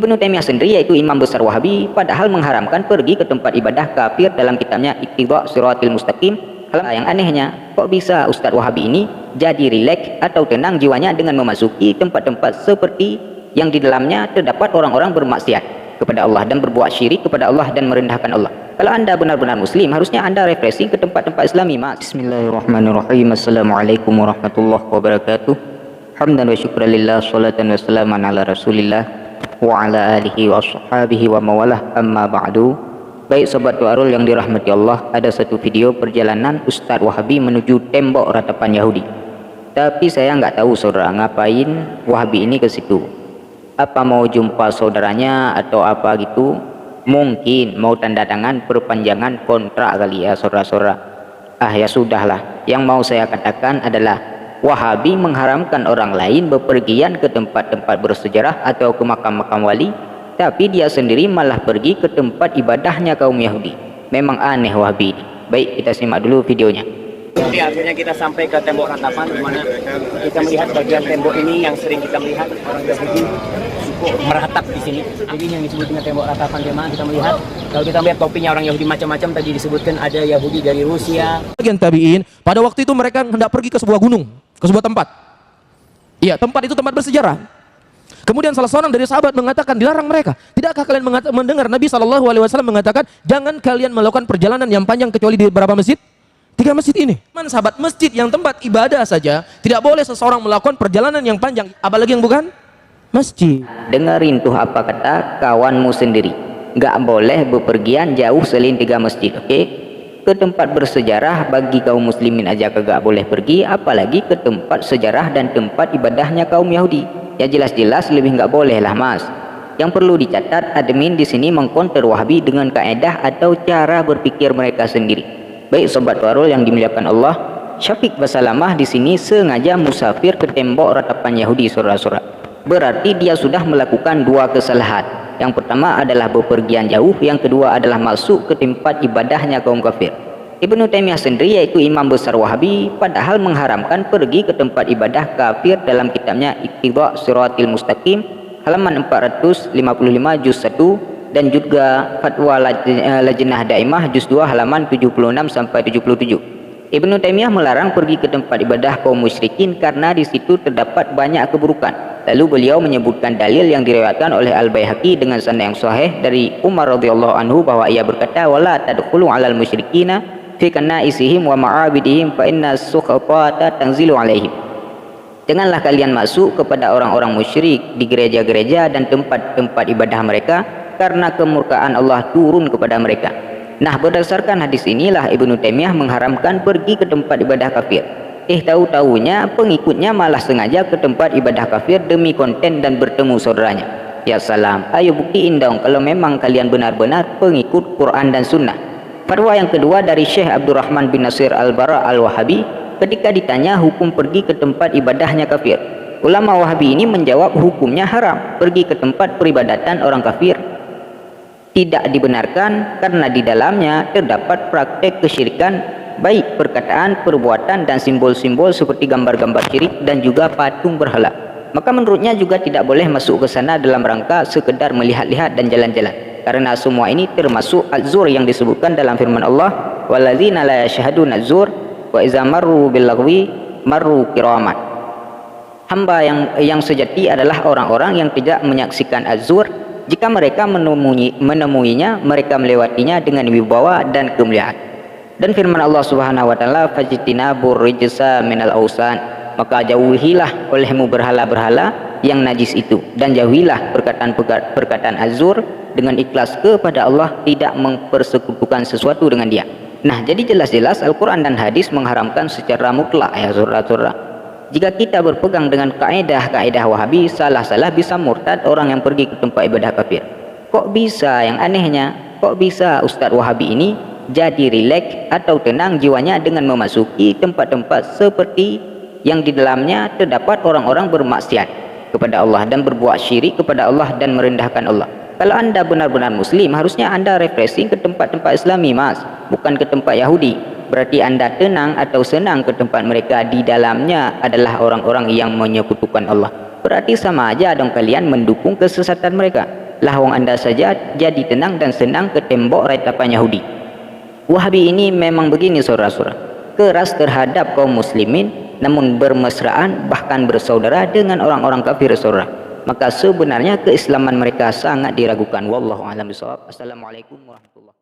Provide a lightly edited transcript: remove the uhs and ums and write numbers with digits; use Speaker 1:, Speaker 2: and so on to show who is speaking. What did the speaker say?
Speaker 1: Ibnu Taimiyah sendiri, yaitu imam besar Wahabi, padahal mengharamkan pergi ke tempat ibadah kafir dalam kitabnya Iqtida' Shiratil Mustaqim. Yang anehnya, kok bisa Ustadz Wahabi ini jadi rileks atau tenang jiwanya dengan memasuki tempat-tempat seperti yang di dalamnya terdapat orang-orang bermaksiat kepada Allah dan berbuat syirik kepada Allah dan merendahkan Allah. Kalau anda benar-benar muslim, harusnya anda refreshing ke tempat-tempat islami, mas. Bismillahirrahmanirrahim. Assalamualaikum warahmatullahi wabarakatuh. Hamdan wa syukran lillah, salatan wa salaman ala rasulillah wa ala alihi wa ashabihi wa mawalah, amma ba'du. Baik sobat Duarul yang dirahmati Allah, ada satu video perjalanan Ustadz Wahabi menuju tembok ratapan Yahudi. Tapi saya nggak tahu saudara ngapain Wahabi ini ke situ. Apa mau jumpa saudaranya atau apa gitu? Mungkin mau tanda tangan perpanjangan kontrak kali ya saudara-saudara. Ya sudahlah. Yang mau saya katakan adalah Wahabi mengharamkan orang lain bepergian ke tempat-tempat bersejarah atau ke makam-makam wali, tapi dia sendiri malah pergi ke tempat ibadahnya kaum Yahudi. Memang aneh Wahabi ini. Baik, kita simak dulu videonya.
Speaker 2: Jadi akhirnya kita sampai ke tembok ratapan, di mana kita melihat bagian tembok ini yang sering kita melihat orang Yahudi meratap di sini. Jadi yang disebut dengan tembok ratapan, jemaah, kita melihat kalau kita melihat topinya orang Yahudi macam-macam. Tadi disebutkan ada Yahudi dari Rusia.
Speaker 3: Bagian tabi'in, pada waktu itu mereka hendak pergi ke sebuah gunung, ke sebuah tempat. Iya, tempat itu tempat bersejarah. Kemudian salah seorang dari sahabat mengatakan, dilarang mereka. Tidakkah kalian mendengar Nabi SAW mengatakan, jangan kalian melakukan perjalanan yang panjang kecuali di beberapa masjid? 3 masjid ini. Sahabat, masjid yang tempat ibadah saja tidak boleh seseorang melakukan perjalanan yang panjang, apalagi yang bukan masjid.
Speaker 1: Dengerin tuh apa kata kawanmu sendiri. Nggak boleh bepergian jauh selain 3 masjid, oke? Ke tempat bersejarah bagi kaum muslimin aja kagak boleh pergi, apalagi ke tempat sejarah dan tempat ibadahnya kaum Yahudi. Ya jelas-jelas lebih nggak boleh lah mas. Yang perlu dicatat, admin di sini mengkonter Wahabi dengan kaedah atau cara berpikir mereka sendiri. Baik sobat Warul yang dimuliakan Allah, Syafiq Basalamah di sini sengaja musafir ke tembok ratapan Yahudi, saudara-saudara. Berarti dia sudah melakukan 2 kesalahan. Yang pertama adalah bepergian jauh, yang kedua adalah masuk ke tempat ibadahnya kaum kafir. Ibnu Taimiyah sendiri, yaitu imam besar Wahabi, padahal mengharamkan pergi ke tempat ibadah kafir dalam kitabnya Iqtida' Shiratil Mustaqim halaman 455 juz 1 dan juga Fatwa Lajnah Daimah juz 2 halaman 76 sampai 77. Ibnu Taimiyah melarang pergi ke tempat ibadah kaum musyrikin karena di situ terdapat banyak keburukan. Lalu beliau menyebutkan dalil yang diriwayatkan oleh Al-Baihaqi dengan sanad yang sahih dari Umar radhiyallahu anhu bahwa ia berkata, wala tadkhulu 'alal musyrikina fi kana'isihim wa ma'abidihim fa inna sukhata tanzilu 'alaihim. Janganlah kalian masuk kepada orang-orang musyrik di gereja-gereja dan tempat-tempat ibadah mereka, karena kemurkaan Allah turun kepada mereka. Nah, berdasarkan hadis inilah Ibnu Taimiyah mengharamkan pergi ke tempat ibadah kafir. Tahu-tahunya pengikutnya malah sengaja ke tempat ibadah kafir demi konten dan bertemu saudaranya. Ya salam, ayo buktiin dong kalau memang kalian benar-benar pengikut Quran dan Sunnah. Fatwa yang kedua dari Syekh Abdurrahman bin Nasir Al-Bara Al-Wahabi ketika ditanya hukum pergi ke tempat ibadahnya kafir. Ulama Wahabi ini menjawab hukumnya haram pergi ke tempat peribadatan orang kafir. Tidak dibenarkan karena di dalamnya terdapat praktek kesyirikan, baik perkataan, perbuatan dan simbol-simbol seperti gambar-gambar syirik dan juga patung berhala. Maka menurutnya juga tidak boleh masuk ke sana dalam rangka sekedar melihat-lihat dan jalan-jalan, karena semua ini termasuk az-zur yang disebutkan dalam firman Allah, walladzina la yashhaduna az-zur wa idza marru bil lagwi marru kiraman. Hamba yang sejati adalah orang-orang yang tidak menyaksikan az-zur. Jika mereka menemuinya, mereka melewatinya dengan wibawa dan kemuliaan. Dan firman Allah Subhanahu wa taala, fajtinabur rijsa minal ausan, maka jauhilah olehmu berhala-berhala yang najis itu, dan jauhilah perkataan azur dengan ikhlas kepada Allah, tidak mempersekutukan sesuatu dengan Dia. Nah, jadi jelas-jelas Al-Qur'an dan hadis mengharamkan secara mutlak ya saudara-saudara. Jika kita berpegang dengan kaedah-kaedah Wahabi, salah-salah bisa murtad orang yang pergi ke tempat ibadah kafir. Kok bisa? Yang anehnya, kok bisa Ustadz Wahabi ini jadi rileks atau tenang jiwanya dengan memasuki tempat-tempat seperti yang di dalamnya terdapat orang-orang bermaksiat kepada Allah dan berbuat syirik kepada Allah dan merendahkan Allah. Kalau anda benar-benar muslim, harusnya anda refreshing ke tempat-tempat islami mas, bukan ke tempat Yahudi. Berarti anda tenang atau senang ke tempat mereka, di dalamnya adalah orang-orang yang menyekutukan Allah. Berarti sama aja dong kalian mendukung kesesatan mereka. Lahong anda saja jadi tenang dan senang ke tembok retapan Yahudi. Wahabi ini memang begini saudara-saudara, keras terhadap kaum muslimin, namun bermesraan bahkan bersaudara dengan orang-orang kafir saudara. Maka sebenarnya keislaman mereka sangat diragukan. Wallahu a'lam bishawab. Assalamualaikum warahmatullahi wabarakatuh.